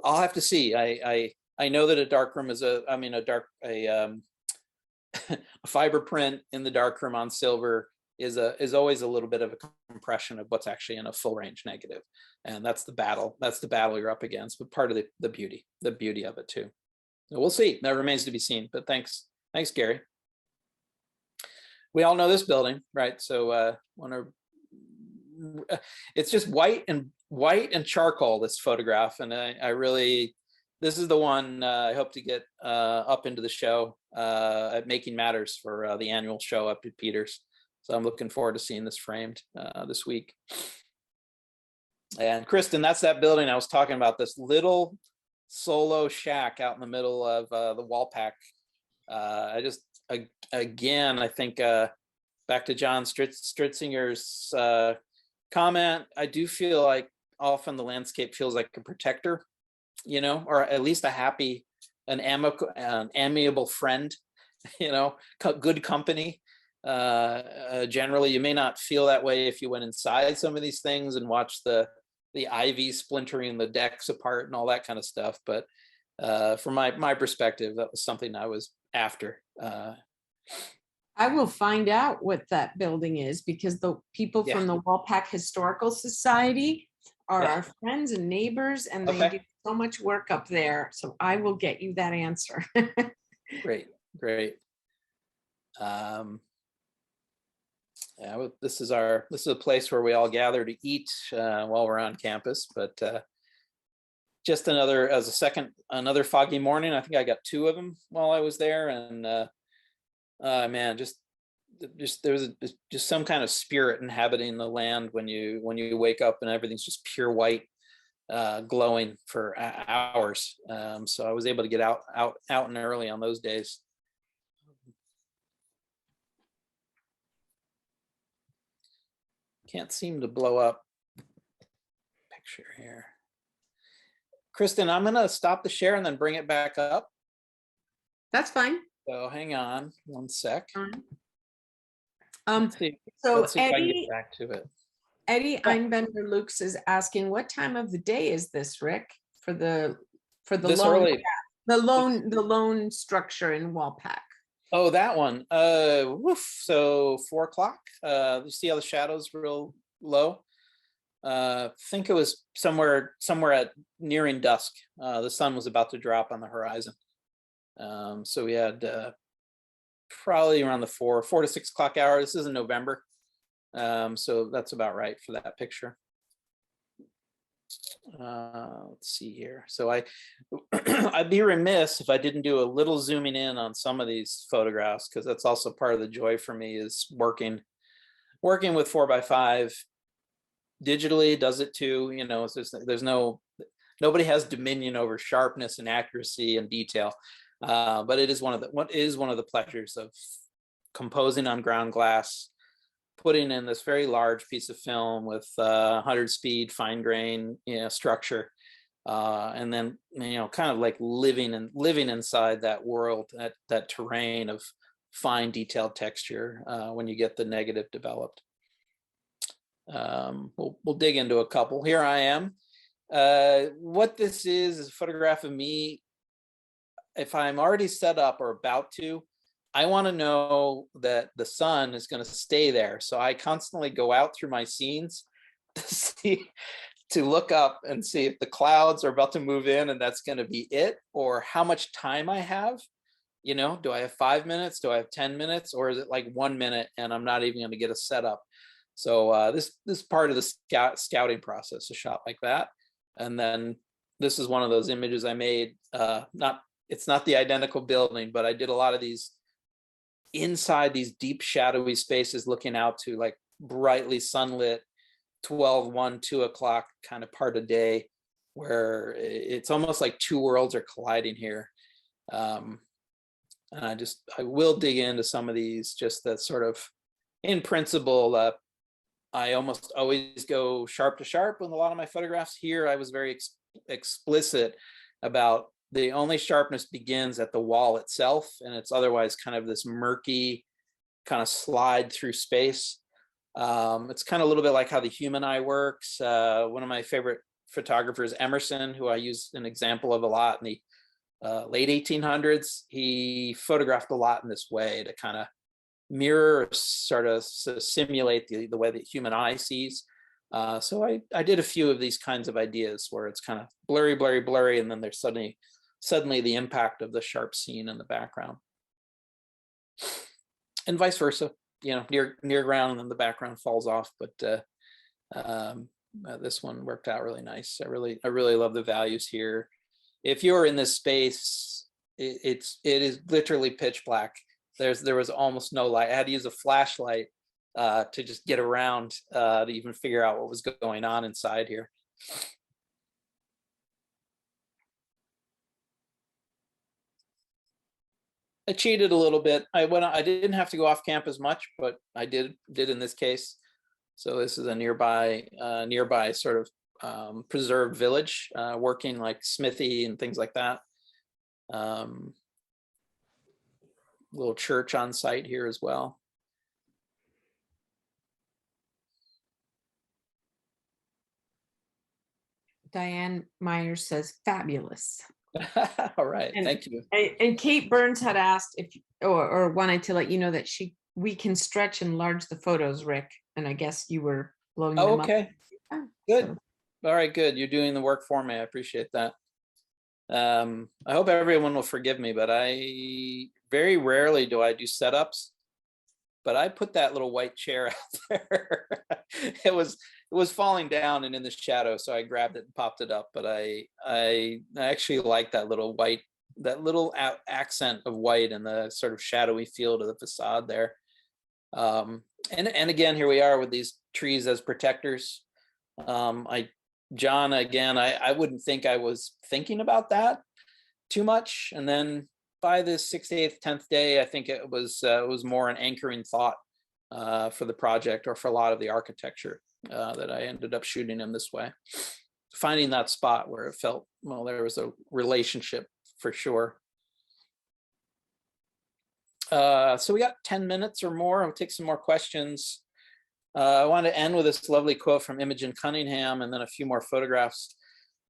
I'll have to see. I know that a darkroom is a fiber print in the darkroom on silver is always a little bit of a compression of what's actually in a full range negative, and that's the battle you're up against. But part of the beauty of it too. So we'll see. That remains to be seen. But thanks, Gary. We all know this building, right? So it's just white and charcoal, this photograph, and I really, this is the one I hope to get up into the show at Making Matters for the annual show up at Peters. So I'm looking forward to seeing this framed this week. And Kristen, that's that building I was talking about, this little solo shack out in the middle of the Wallpack. I think back to John Stritzinger's comment, I do feel like often the landscape feels like a protector, or at least an amiable friend, good company. Generally, you may not feel that way if you went inside some of these things and watched the ivy splintering the decks apart and all that kind of stuff. But from my perspective, that was something I was after. I will find out what that building is, because the people from the Wallpack Historical Society are our friends and neighbors, and they do so much work up there. So I will get you that answer. Great. This is a place where we all gather to eat while we're on campus. But just another foggy morning. I think I got 2 of them while I was there, and man, just there was just some kind of spirit inhabiting the land when you wake up and everything's just pure white, glowing for hours. So I was able to get out and early on those days. Can't seem to blow up picture here. Kristen, I'm gonna stop the share and then bring it back up. That's fine. So hang on one sec. Let's see if I can get back to it. Eddie Einbender Lukes is asking, what time of the day is this, Rick, for the lone structure in Wallpack? Oh, that one. So 4 o'clock. You see how the shadow's real low? Think it was somewhere at nearing dusk. The sun was about to drop on the horizon. So we had probably around the 4 to 6 o'clock hour. This is in November. So that's about right for that picture. Let's see here. So I'd be remiss if I didn't do a little zooming in on some of these photographs, because that's also part of the joy for me, is working with 4x5 digitally. Does it too, there's no, nobody has dominion over sharpness and accuracy and detail, but it is one of the pleasures of composing on ground glass, putting in this very large piece of film with 100 speed fine grain, structure, and then kind of like living inside that world, that terrain of fine detailed texture when you get the negative developed. We'll dig into a couple. Here I am. What this is a photograph of me. If I'm already set up or about to, I want to know that the sun is going to stay there. So I constantly go out through my scenes to look up and see if the clouds are about to move in and that's going to be it, or how much time I have. Do I have 5 minutes? Do I have 10 minutes? Or is it like 1 minute and I'm not even going to get a setup? So this part of the scouting process, a shot like that. And then this is one of those images I made. It's not the identical building, but I did a lot of these inside these deep shadowy spaces, looking out to like brightly sunlit 12, 1, 2 o'clock kind of part of day, where it's almost like two worlds are colliding here. And I will dig into some of these, just that sort of, in principle, I almost always go sharp to sharp with a lot of my photographs. Here I was very explicit about the only sharpness begins at the wall itself, and it's otherwise kind of this murky kind of slide through space. It's kind of a little bit like how the human eye works. One of my favorite photographers, Emerson, who I use an example of a lot in the late 1800s, he photographed a lot in this way to kind of mirror, sort of simulate the way that human eye sees. So I did a few of these kinds of ideas where it's kind of blurry, and then there's suddenly the impact of the sharp scene in the background, and vice versa. Near ground, and then the background falls off. But this one worked out really nice. I really love the values here. If you're in this space, it is literally pitch black. There was almost no light. I had to use a flashlight to just get around to even figure out what was going on inside here. I cheated a little bit. I didn't have to go off campus much, but I did in this case. So this is a nearby sort of preserved village, working like smithy and things like that. Little church on site here as well. Diane Myers says fabulous. All right, thank you. And Kate Burns had asked if or wanted to let you know that we can stretch and enlarge the photos, Rick, and I guess you were blowing them up. Okay, good. All right, good. You're doing the work for me. I appreciate that. I hope everyone will forgive me, but I very rarely do I do setups. But I put that little white chair out there. It was falling down and in the shadow, so I grabbed it and popped it up. But I actually like that little white, that little accent of white and the sort of shadowy feel to the facade there. And again, here we are with these trees as protectors. John, again, I wouldn't think I was thinking about that too much, and then by the 6th, 8th, 10th day, I think it was more an anchoring thought for the project, or for a lot of the architecture, that I ended up shooting in this way, finding that spot where it felt, well, there was a relationship for sure. So we got 10 minutes or more. I'll take some more questions. I want to end with this lovely quote from Imogen Cunningham, and then a few more photographs.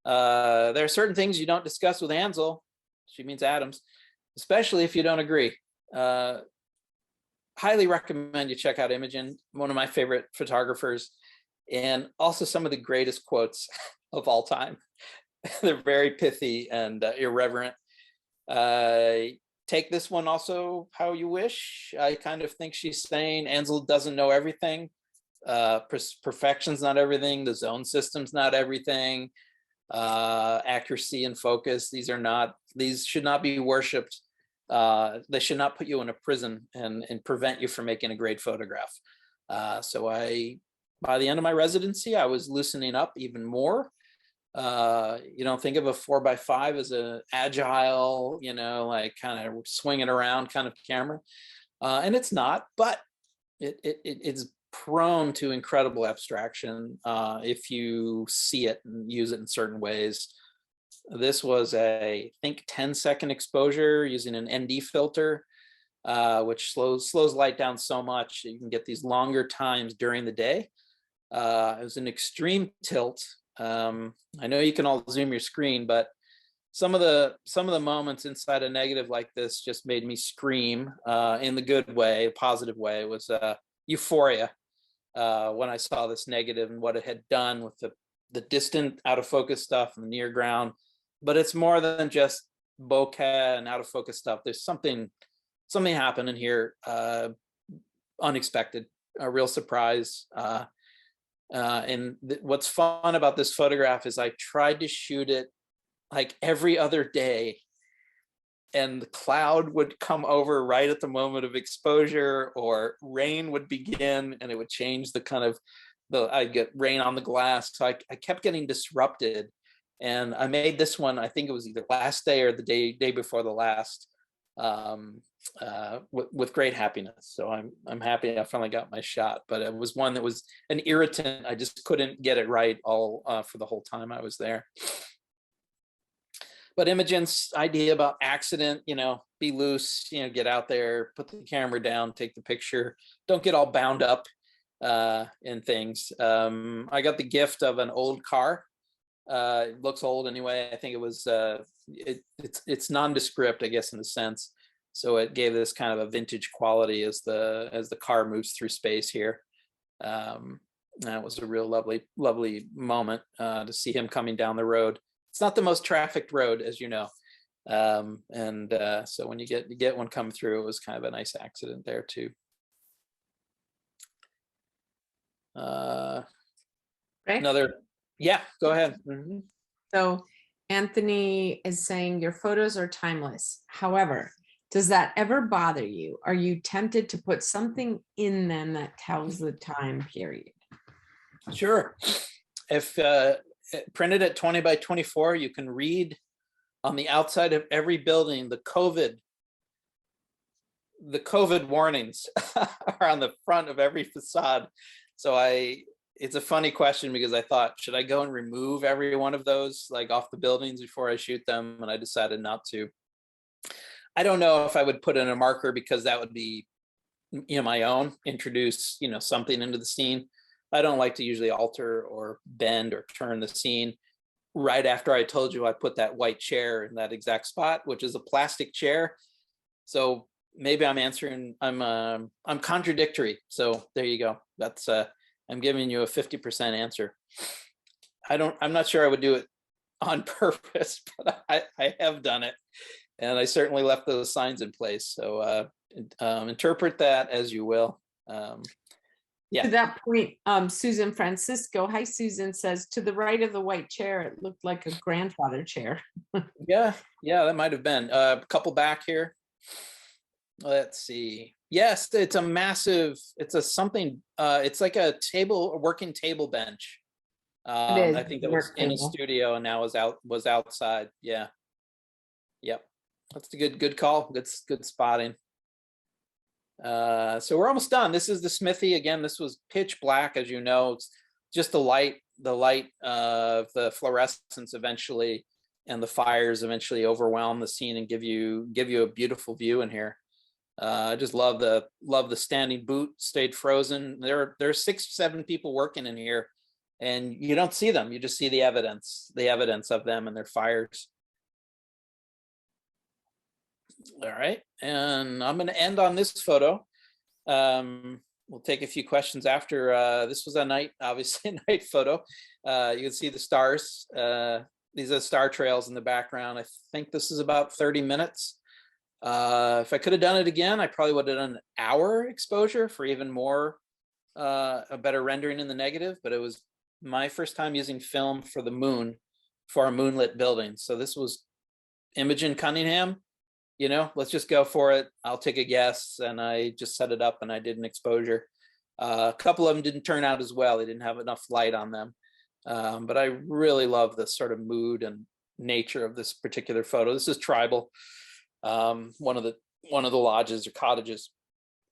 There are certain things you don't discuss with Ansel, she means Adams, especially if you don't agree. Highly recommend you check out Imogen, one of my favorite photographers, and also some of the greatest quotes of all time. They're very pithy and irreverent. Take this one also how you wish. I kind of think she's saying Ansel doesn't know everything. Perfection's not everything. The zone system's not everything. Accuracy and focus, these should not be worshipped. They should not put you in a prison and prevent you from making a great photograph. So by the end of my residency, I was loosening up even more. You don't think of a 4x5 as a agile, like kind of swinging around kind of camera. And it's not, but it's prone to incredible abstraction if you see it and use it in certain ways. This was I think 10-second exposure using an ND filter, which slows light down so much that you can get these longer times during the day. It was an extreme tilt. I know you can all zoom your screen, but some of the moments inside a negative like this just made me scream in the good way, positive way. It was euphoria when I saw this negative and what it had done with the distant out of focus stuff and the near ground. But it's more than just bokeh and out of focus stuff. There's something happening here, unexpected, a real surprise. And what's fun about this photograph is I tried to shoot it like every other day, and the cloud would come over right at the moment of exposure, or rain would begin and it would change the kind of I'd get rain on the glass. So I kept getting disrupted. And I made this one, I think it was either last day or the day before the last, with great happiness. So I'm happy I finally got my shot, but it was one that was an irritant. I just couldn't get it right all for the whole time I was there. But Imogen's idea about accident, be loose, get out there, put the camera down, take the picture, don't get all bound up in things. I got the gift of an old car. It looks old anyway. I think it was it's nondescript, I guess, in a sense. So it gave this kind of a vintage quality as the car moves through space here. That was a real lovely moment to see him coming down the road. It's not the most trafficked road, as you know. So when you get one come through, it was kind of a nice accident there too. Right? Yeah, go ahead. Mm-hmm. So Anthony is saying your photos are timeless. However, does that ever bother you? Are you tempted to put something in them that tells the time period? Sure. If printed at 20 by 24, you can read on the outside of every building the COVID warnings are on the front of every facade. So it's a funny question because I thought, should I go and remove every one of those like off the buildings before I shoot them? And I decided not to. I don't know if I would put in a marker because that would be, my own, introduce, something into the scene. I don't like to usually alter or bend or turn the scene right after I told you I put that white chair in that exact spot, which is a plastic chair. So maybe I'm contradictory. So there you go. That's I'm giving you a 50% answer. I'm not sure I would do it on purpose, but I have done it. And I certainly left those signs in place. So interpret that as you will. Yeah. To that point, Susan Francisco, hi Susan, says to the right of the white chair, it looked like a grandfather chair. Yeah, that might have been a couple back here. Let's see. Yes, it's a massive, it's like a working table bench. I think that was in a studio and now was outside. Yeah. Yep. That's a good call. Good spotting. So we're almost done. This is the smithy. Again, this was pitch black, as you know. It's just the light of the fluorescence eventually, and the fires eventually overwhelm the scene and give you a beautiful view in here. I just love the standing boot stayed frozen. There are 6-7 people working in here, and you don't see them. You just see the evidence of them and their fires. All right, and I'm going to end on this photo. We'll take a few questions after. This was a night, obviously a night photo. You can see the stars. These are star trails in the background. I think this is about 30 minutes. If I could have done it again, I probably would have done an hour exposure for even more, a better rendering in the negative, but it was my first time using film for the moon, for a moonlit building. So this was Imogen Cunningham. Let's just go for it. I'll take a guess. And I just set it up and I did an exposure. A couple of them didn't turn out as well. They didn't have enough light on them. But I really love the sort of mood and nature of this particular photo. This is tribal, one of the lodges or cottages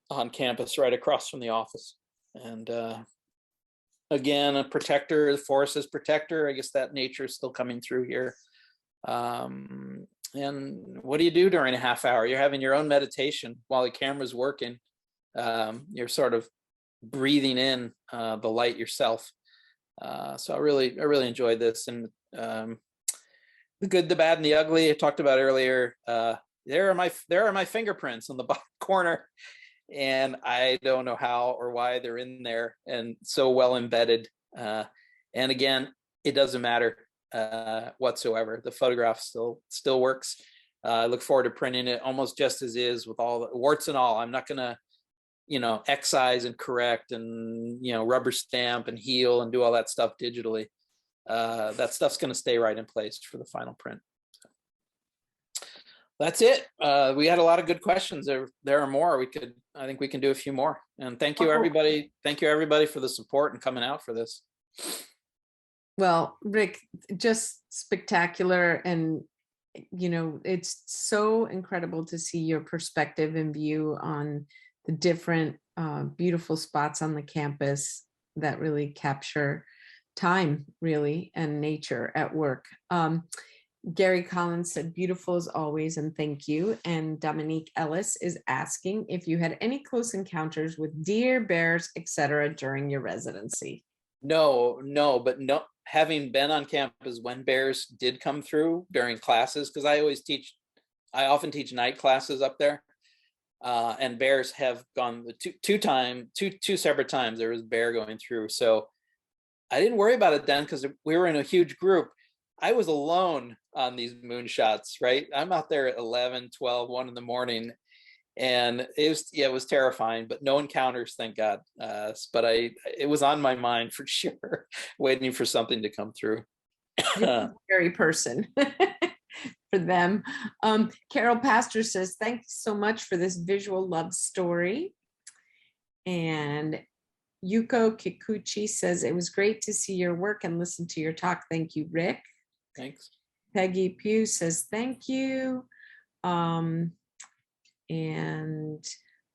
on campus right across from the office. And again, a protector, the forest is protector. I guess that nature is still coming through here. And what do you do during a half hour? You're having your own meditation while the camera's working. You're sort of breathing in the light yourself. So I really enjoyed this. And the good, the bad, and the ugly I talked about earlier. There are my fingerprints on the bottom corner, and I don't know how or why they're in there and so well embedded. And again, it doesn't matter whatsoever. The photograph still works. I look forward to printing it almost just as is, with all the warts and all. I'm not gonna, excise and correct and rubber stamp and heal and do all that stuff digitally. That stuff's gonna stay right in place for the final print. That's it. We had a lot of good questions. There are more. I think we can do a few more. And thank you, everybody. Thank you, everybody, for the support and coming out for this. Well, Rick, just spectacular. And, it's so incredible to see your perspective and view on the different beautiful spots on the campus that really capture time, really, and nature at work. Gary Collins said, beautiful as always, and thank you. And Dominique Ellis is asking if you had any close encounters with deer, bears, etc. during your residency. No, having been on campus when bears did come through during classes, because I often teach night classes up there, and bears have gone two separate times. There was a bear going through, so I didn't worry about it then because we were in a huge group. I was alone on these moonshots, right? I'm out there at 11, 12, 1 in the morning, and it was terrifying, but no encounters, thank God. But it was on my mind for sure, waiting for something to come through. Scary person for them. Carol Pastor says, thanks so much for this visual love story. And Yuko Kikuchi says, it was great to see your work and listen to your talk. Thank you, Rick. Thanks. Peggy Pugh says, thank you. And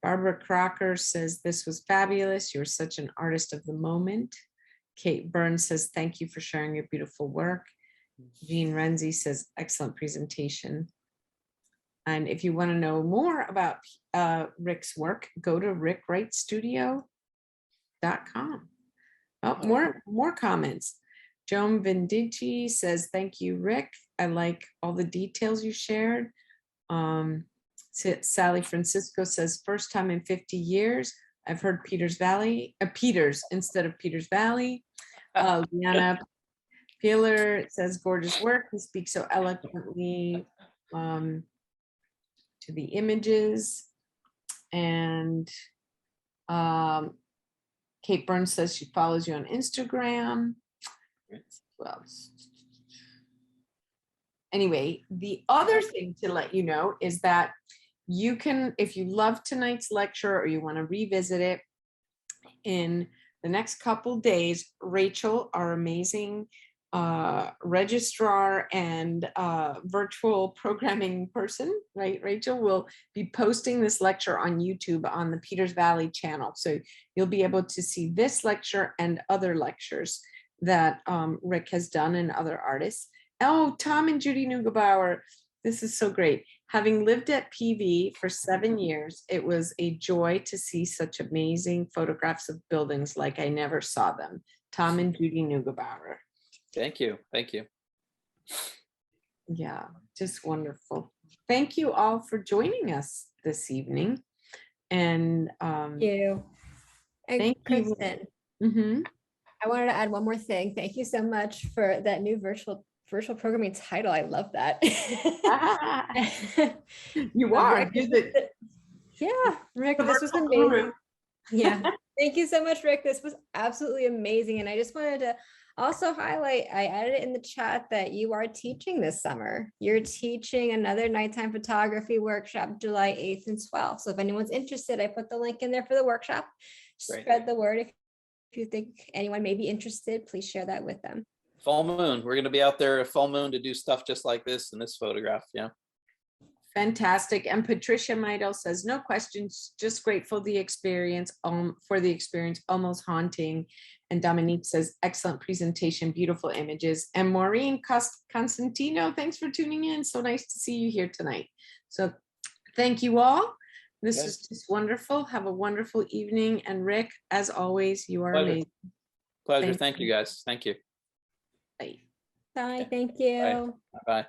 Barbara Crocker says, this was fabulous. You're such an artist of the moment. Kate Burns says, thank you for sharing your beautiful work. Jean Renzi says, excellent presentation. And if you want to know more about Rick's work, go to rickwrightstudio.com. Oh, more comments. Joan Vindici says, thank you, Rick. I like all the details you shared. Sally Francisco says, first time in 50 years, I've heard Peters instead of Peters Valley. Liana Peeler says, gorgeous work. He speaks so eloquently to the images. And Kate Burns says she follows you on Instagram. Well, anyway, the other thing to let you know is that you can, if you love tonight's lecture or you want to revisit it, in the next couple days, Rachel, our amazing registrar and virtual programming person, right? Rachel will be posting this lecture on YouTube on the Peters Valley channel. So you'll be able to see this lecture and other lectures that Rick has done and other artists. Oh, Tom and Judy Neugebauer, this is so great. Having lived at PV for 7 years, it was a joy to see such amazing photographs of buildings like I never saw them. Tom and Judy Neugebauer. Thank you. Thank you. Yeah, just wonderful. Thank you all for joining us this evening. And thank you. And thank Kristen, you. I wanted to add one more thing. Thank you so much for that new virtual programming title. I love that. You are. Yeah, Rick, this was amazing. Yeah, thank you so much, Rick. This was absolutely amazing. And I just wanted to also highlight, I added it in the chat that you are teaching this summer. You're teaching another nighttime photography workshop, July 8th and 12th. So if anyone's interested, I put the link in there for the workshop. Spread the word if if you think anyone may be interested, please share that with them. Full moon. We're going to be out there at full moon to do stuff just like this in this photograph. Yeah. Fantastic. And Patricia Meidel says, no questions, just grateful for the experience, almost haunting. And Dominique says, excellent presentation, beautiful images. And Maureen Constantino, thanks for tuning in. So nice to see you here tonight. So thank you all. This is just wonderful. Have a wonderful evening. And Rick, as always, you are amazing. Pleasure. Thank you guys. Thank you. Bye. Bye. Thank you. Bye. Bye.